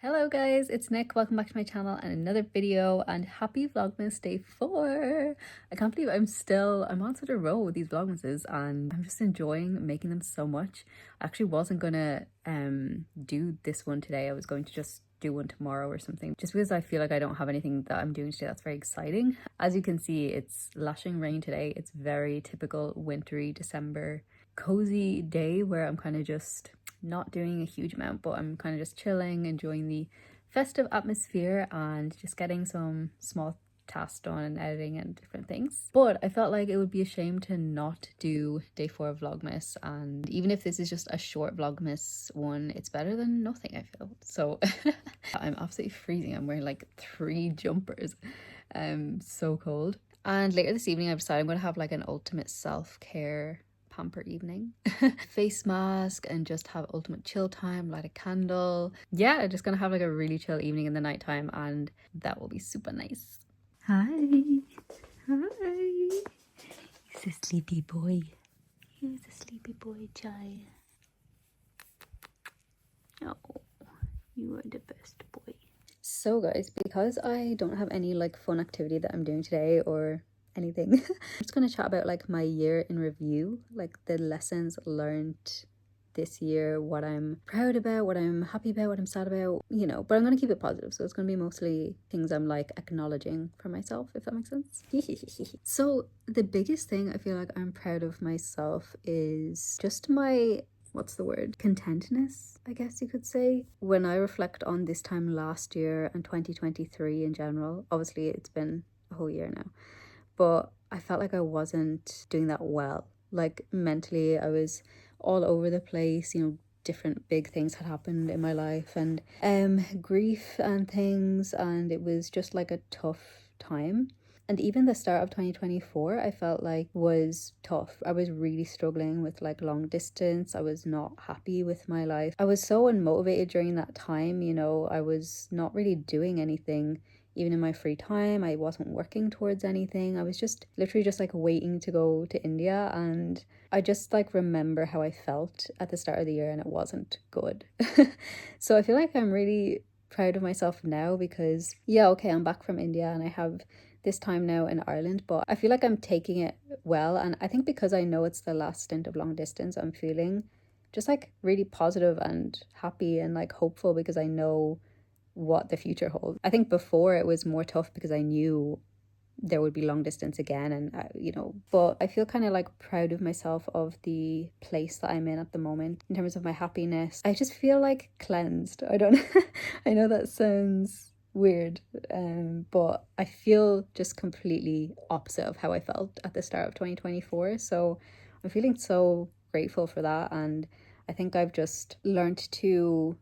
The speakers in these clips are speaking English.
Hello guys, it's Nick. Welcome back to my channel and another video, and happy Vlogmas day 4. I can't believe I'm on such a roll with these Vlogmases and I'm just enjoying making them so much. I actually wasn't gonna do this one today. I was going to just do one tomorrow or something, just because I feel like I don't have anything that I'm doing today that's very exciting. As you can see, it's lashing rain today. It's very typical wintry December cozy day where I'm kind of just not doing a huge amount, but I'm kind of just chilling, enjoying the festive atmosphere and just getting some small tasks done and editing and different things. But I felt like it would be a shame to not do day 4 of Vlogmas, and even if this is just a short Vlogmas one, it's better than nothing, I feel. So I'm absolutely freezing. I'm wearing like 3 jumpers. So cold. And later this evening I've decided I'm going to have like an ultimate self-care pamper evening. Face mask and just have ultimate chill time, light a candle. Yeah, just gonna have like a really chill evening in the nighttime, and that will be super nice. Hi. He's a sleepy boy. He's a sleepy boy, child. Oh, you are the best boy. So guys, because I don't have any like fun activity that I'm doing today or anything, I'm just gonna chat about like my year in review, like the lessons learned this year, what I'm proud about, what I'm happy about, what I'm sad about, you know, but I'm gonna keep it positive. So it's gonna be mostly things I'm like acknowledging for myself, if that makes sense. So the biggest thing I feel like I'm proud of myself is just my, what's the word, contentness, I guess you could say. When I reflect on this time last year and 2023 in general, obviously it's been a whole year now, but I felt like I wasn't doing that well. Like mentally I was all over the place, you know, different big things had happened in my life and grief and things, and it was just like a tough time. And even the start of 2024 I felt like was tough. I was really struggling with like long distance. I was not happy with my life. I was so unmotivated during that time, you know. I was not really doing anything. Even in my free time, I wasn't working towards anything. I was just literally just like waiting to go to India, and I just like remember how I felt at the start of the year and it wasn't good. So I feel like I'm really proud of myself now because yeah, okay, I'm back from India and I have this time now in Ireland, but I feel like I'm taking it well. And I think because I know it's the last stint of long distance, I'm feeling just like really positive and happy and like hopeful because I know what the future holds. I think before it was more tough because I knew there would be long distance again, and you know, but I feel kind of like proud of myself of the place that I'm in at the moment in terms of my happiness. I just feel like cleansed. I don't I know that sounds weird, but I feel just completely opposite of how I felt at the start of 2024. So I'm feeling so grateful for that, and I think I've just learned to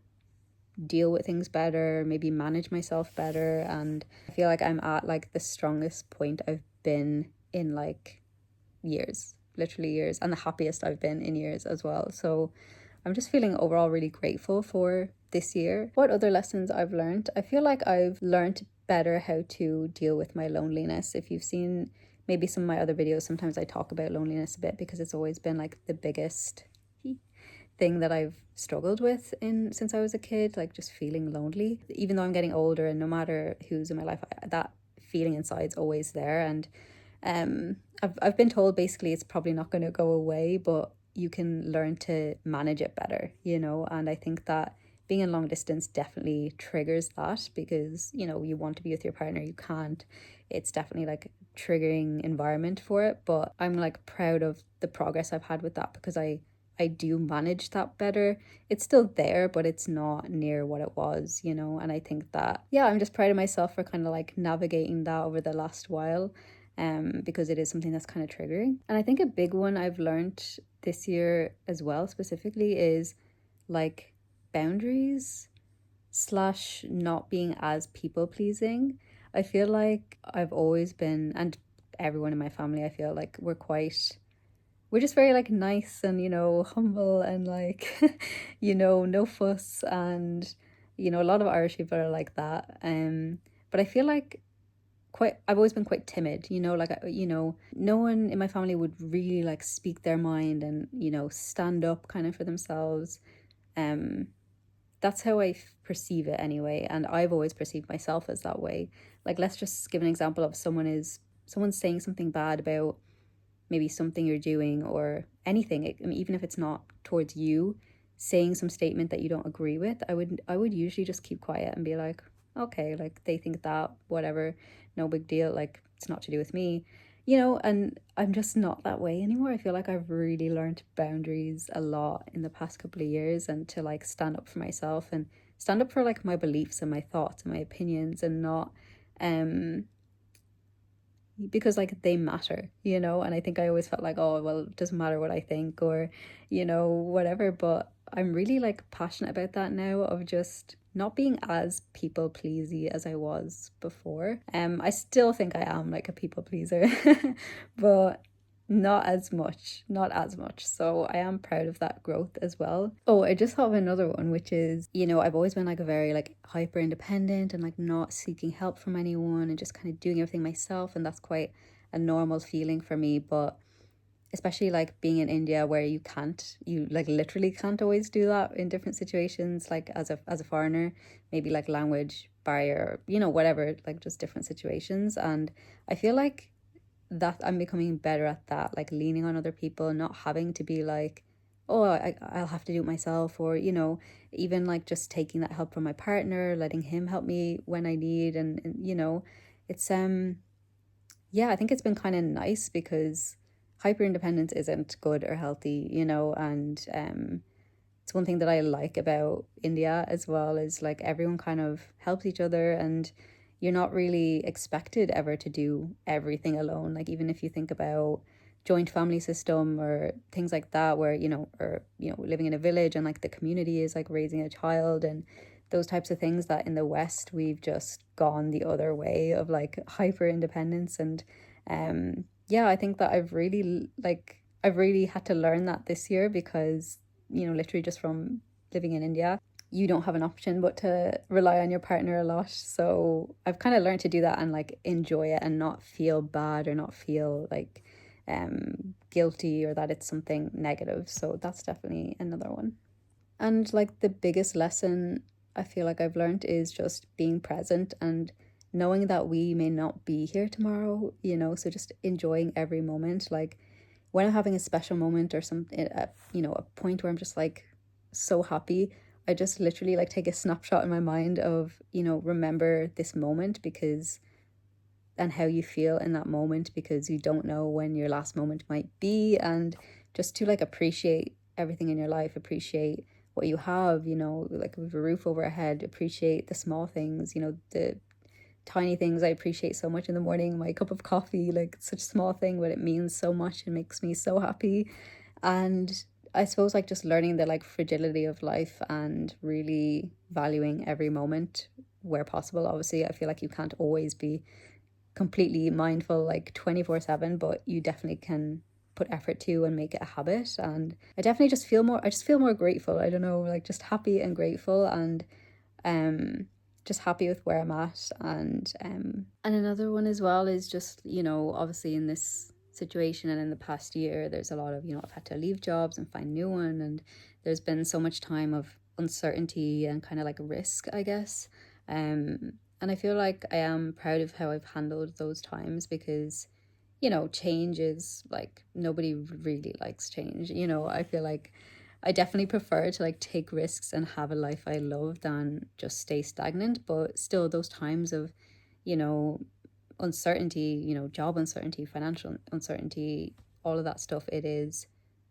deal with things better, maybe manage myself better, and I feel like I'm at like the strongest point I've been in like years, literally years, and the happiest I've been in years as well. So I'm just feeling overall really grateful for this year. What other lessons I've learned? I feel like I've learned better how to deal with my loneliness. If you've seen maybe some of my other videos, sometimes I talk about loneliness a bit because it's always been like the biggest thing that I've struggled with since I was a kid, like just feeling lonely. Even though I'm getting older and no matter who's in my life, that feeling inside's always there. And I've been told basically it's probably not going to go away, but you can learn to manage it better, you know. And I think that being in long distance definitely triggers that because, you know, you want to be with your partner, you can't. It's definitely like a triggering environment for it, but I'm like proud of the progress I've had with that because I do manage that better. It's still there, but it's not near what it was, you know. And I think that, yeah, I'm just proud of myself for kind of like navigating that over the last while, because it is something that's kind of triggering. And I think a big one I've learned this year as well specifically is like boundaries slash not being as people pleasing. I feel like I've always been, and everyone in my family, I feel like we're just very like nice and, you know, humble and like you know, no fuss, and you know, a lot of Irish people are like that. But I feel like I've always been quite timid, you know, like you know, no one in my family would really like speak their mind and, you know, stand up kind of for themselves. that's how I perceive it anyway, and I've always perceived myself as that way. Like, let's just give an example of someone's saying something bad about maybe something you're doing or anything. I mean, even if it's not towards you, saying some statement that you don't agree with, I would usually just keep quiet and be like, okay, like they think that, whatever, no big deal, like it's not to do with me, and I'm just not that way anymore. I feel like I've really learned boundaries a lot in the past couple of years, and to like stand up for myself and stand up for like my beliefs and my thoughts and my opinions, and not because like they matter, and I think I always felt like, oh well, it doesn't matter what I think, or whatever. But I'm really like passionate about that now, of just not being as people pleasy as I was before. I still think I am like a people pleaser but not as much. So I am proud of that growth as well. Oh, I just thought of another one, which is, I've always been like a very like hyper independent and like not seeking help from anyone and just kind of doing everything myself, and that's quite a normal feeling for me. But especially like being in India, where you like literally can't always do that in different situations, like as a foreigner, maybe like language barrier, whatever, like just different situations. And I feel like that I'm becoming better at that, like leaning on other people, not having to be like, oh, I'll have to do it myself, or even like just taking that help from my partner, letting him help me when I need. And it's yeah, I think it's been kind of nice, because hyper independence isn't good or healthy, and it's one thing that I like about India as well, is like everyone kind of helps each other, and you're not really expected ever to do everything alone. Like, even if you think about joint family system or things like that, where living in a village, and like the community is like raising a child, and those types of things, that in the West we've just gone the other way of like hyper independence. And yeah, I think that I've really had to learn that this year, because literally just from living in India, you don't have an option but to rely on your partner a lot. So I've kind of learned to do that and like enjoy it, and not feel bad, or not feel like guilty, or that it's something negative. So that's definitely another one. And like the biggest lesson I feel like I've learned is just being present, and knowing that we may not be here tomorrow, so just enjoying every moment. Like, when I'm having a special moment or something, a point where I'm just like so happy, I just literally like take a snapshot in my mind of, remember this moment, because, and how you feel in that moment, because you don't know when your last moment might be. And just to like appreciate everything in your life, appreciate what you have, like with a roof over our head, appreciate the small things, the tiny things I appreciate so much in the morning, my cup of coffee, like such a small thing, but it means so much and makes me so happy. And I suppose like just learning the like fragility of life, and really valuing every moment where possible. Obviously, I feel like you can't always be completely mindful like 24/7, but you definitely can put effort to and make it a habit. And I just feel more grateful. I don't know, like just happy and grateful, and just happy with where I'm at. And another one as well is just, obviously in this situation and in the past year, there's a lot of, I've had to leave jobs and find new one, and there's been so much time of uncertainty and kind of like risk, I guess. And I feel like I am proud of how I've handled those times, because change is like, nobody really likes change. I feel like I definitely prefer to like take risks and have a life I love than just stay stagnant. But still, those times of, you know, uncertainty, job uncertainty, financial uncertainty, all of that stuff, it is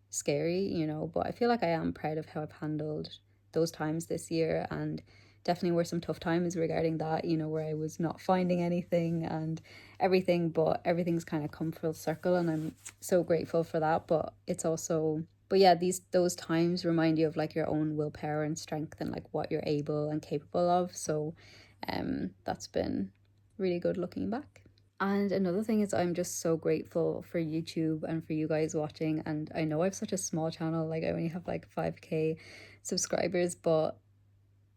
scary. But I feel like I am proud of how I've handled those times this year. And definitely were some tough times regarding that, where I was not finding anything and everything, but everything's kind of come full circle, and I'm so grateful for that. But it's also, but yeah, those times remind you of like your own willpower and strength, and like what you're able and capable of. So that's been really good looking back. And another thing is, I'm just so grateful for YouTube and for you guys watching. And I know I have such a small channel, like I only have like 5k subscribers, but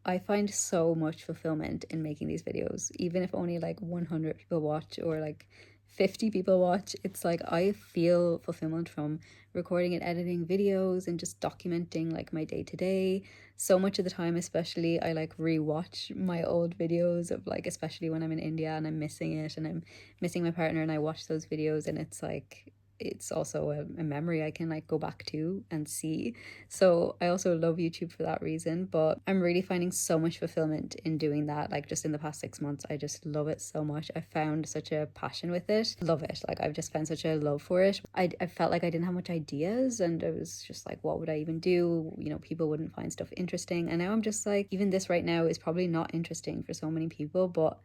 I find so much fulfillment in making these videos, even if only like 100 people watch, or like 50 people watch, it's like I feel fulfillment from recording and editing videos and just documenting like my day to day. So much of the time, especially, I like rewatch my old videos of like, especially when I'm in India and I'm missing it and I'm missing my partner, and I watch those videos and it's like, it's also a memory I can like go back to and see. So I also love YouTube for that reason, but I'm really finding so much fulfillment in doing that. Like just in the past 6 months, I just love it so much. I found such a passion with it. Love it. Like I've just found such a love for it. I felt like I didn't have much ideas, and I was just like, what would I even do? You know, people wouldn't find stuff interesting. And now I'm just like, even this right now is probably not interesting for so many people, but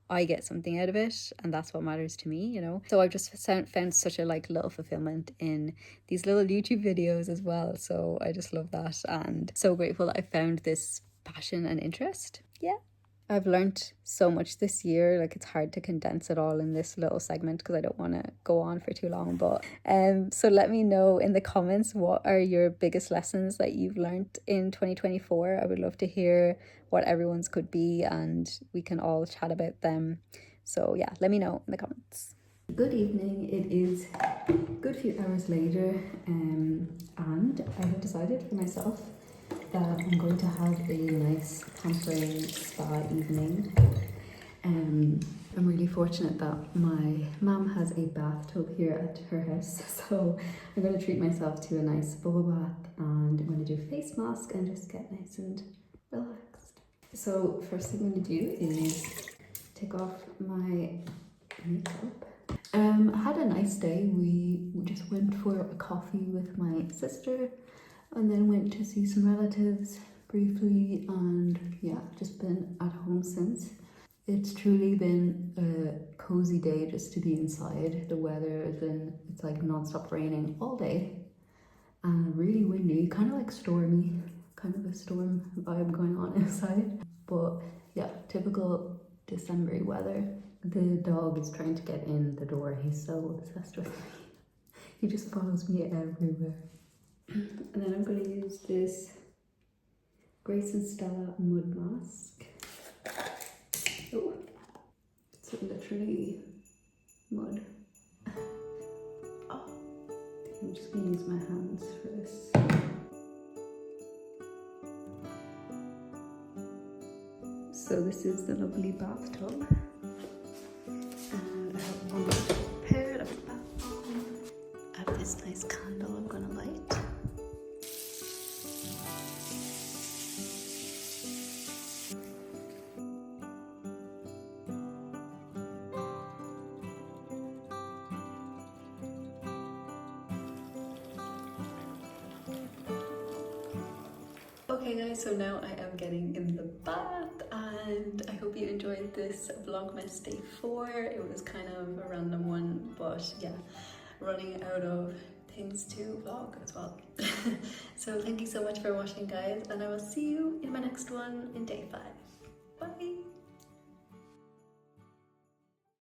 I get something out of it, and that's what matters to me, you know. So I've just found such a like little fulfillment in these little YouTube videos as well. So I just love that, and so grateful that I found this passion and interest. Yeah. I've learned so much this year. Like it's hard to condense it all in this little segment because I don't want to go on for too long. But so let me know in the comments, what are your biggest lessons that you've learned in 2024? I would love to hear what everyone's could be, and we can all chat about them. So yeah, let me know in the comments. Good evening. It is a good few hours later, and I have decided for myself that I'm going to have a nice pampering spa evening. I'm really fortunate that my mum has a bathtub here at her house, so I'm going to treat myself to a nice bubble bath, and I'm going to do a face mask and just get nice and relaxed. So first thing I'm going to do is take off my makeup. I had a nice day. We just went for a coffee with my sister, and then went to see some relatives briefly, and yeah, just been at home since. It's truly been a cozy day just to be inside. The weather has been, it's like non-stop raining all day and really windy, kind of like stormy, kind of a storm vibe going on outside. But yeah, typical December weather. The dog is trying to get in the door. He's so obsessed with me. He just follows me everywhere. And then I'm going to use this Grace and Stella mud mask. Oh, it's literally mud. Oh, I'm just going to use my hands for this. So this is the lovely bathtub. And I have one pair of bath on. I have this nice candle I'm going to light. Okay guys, so now I am getting in the bath, and I hope you enjoyed this Vlogmas day 4. It was kind of a random one, but yeah, running out of things to vlog as well. So thank you so much for watching guys, and I will see you in my next one in day 5. Bye!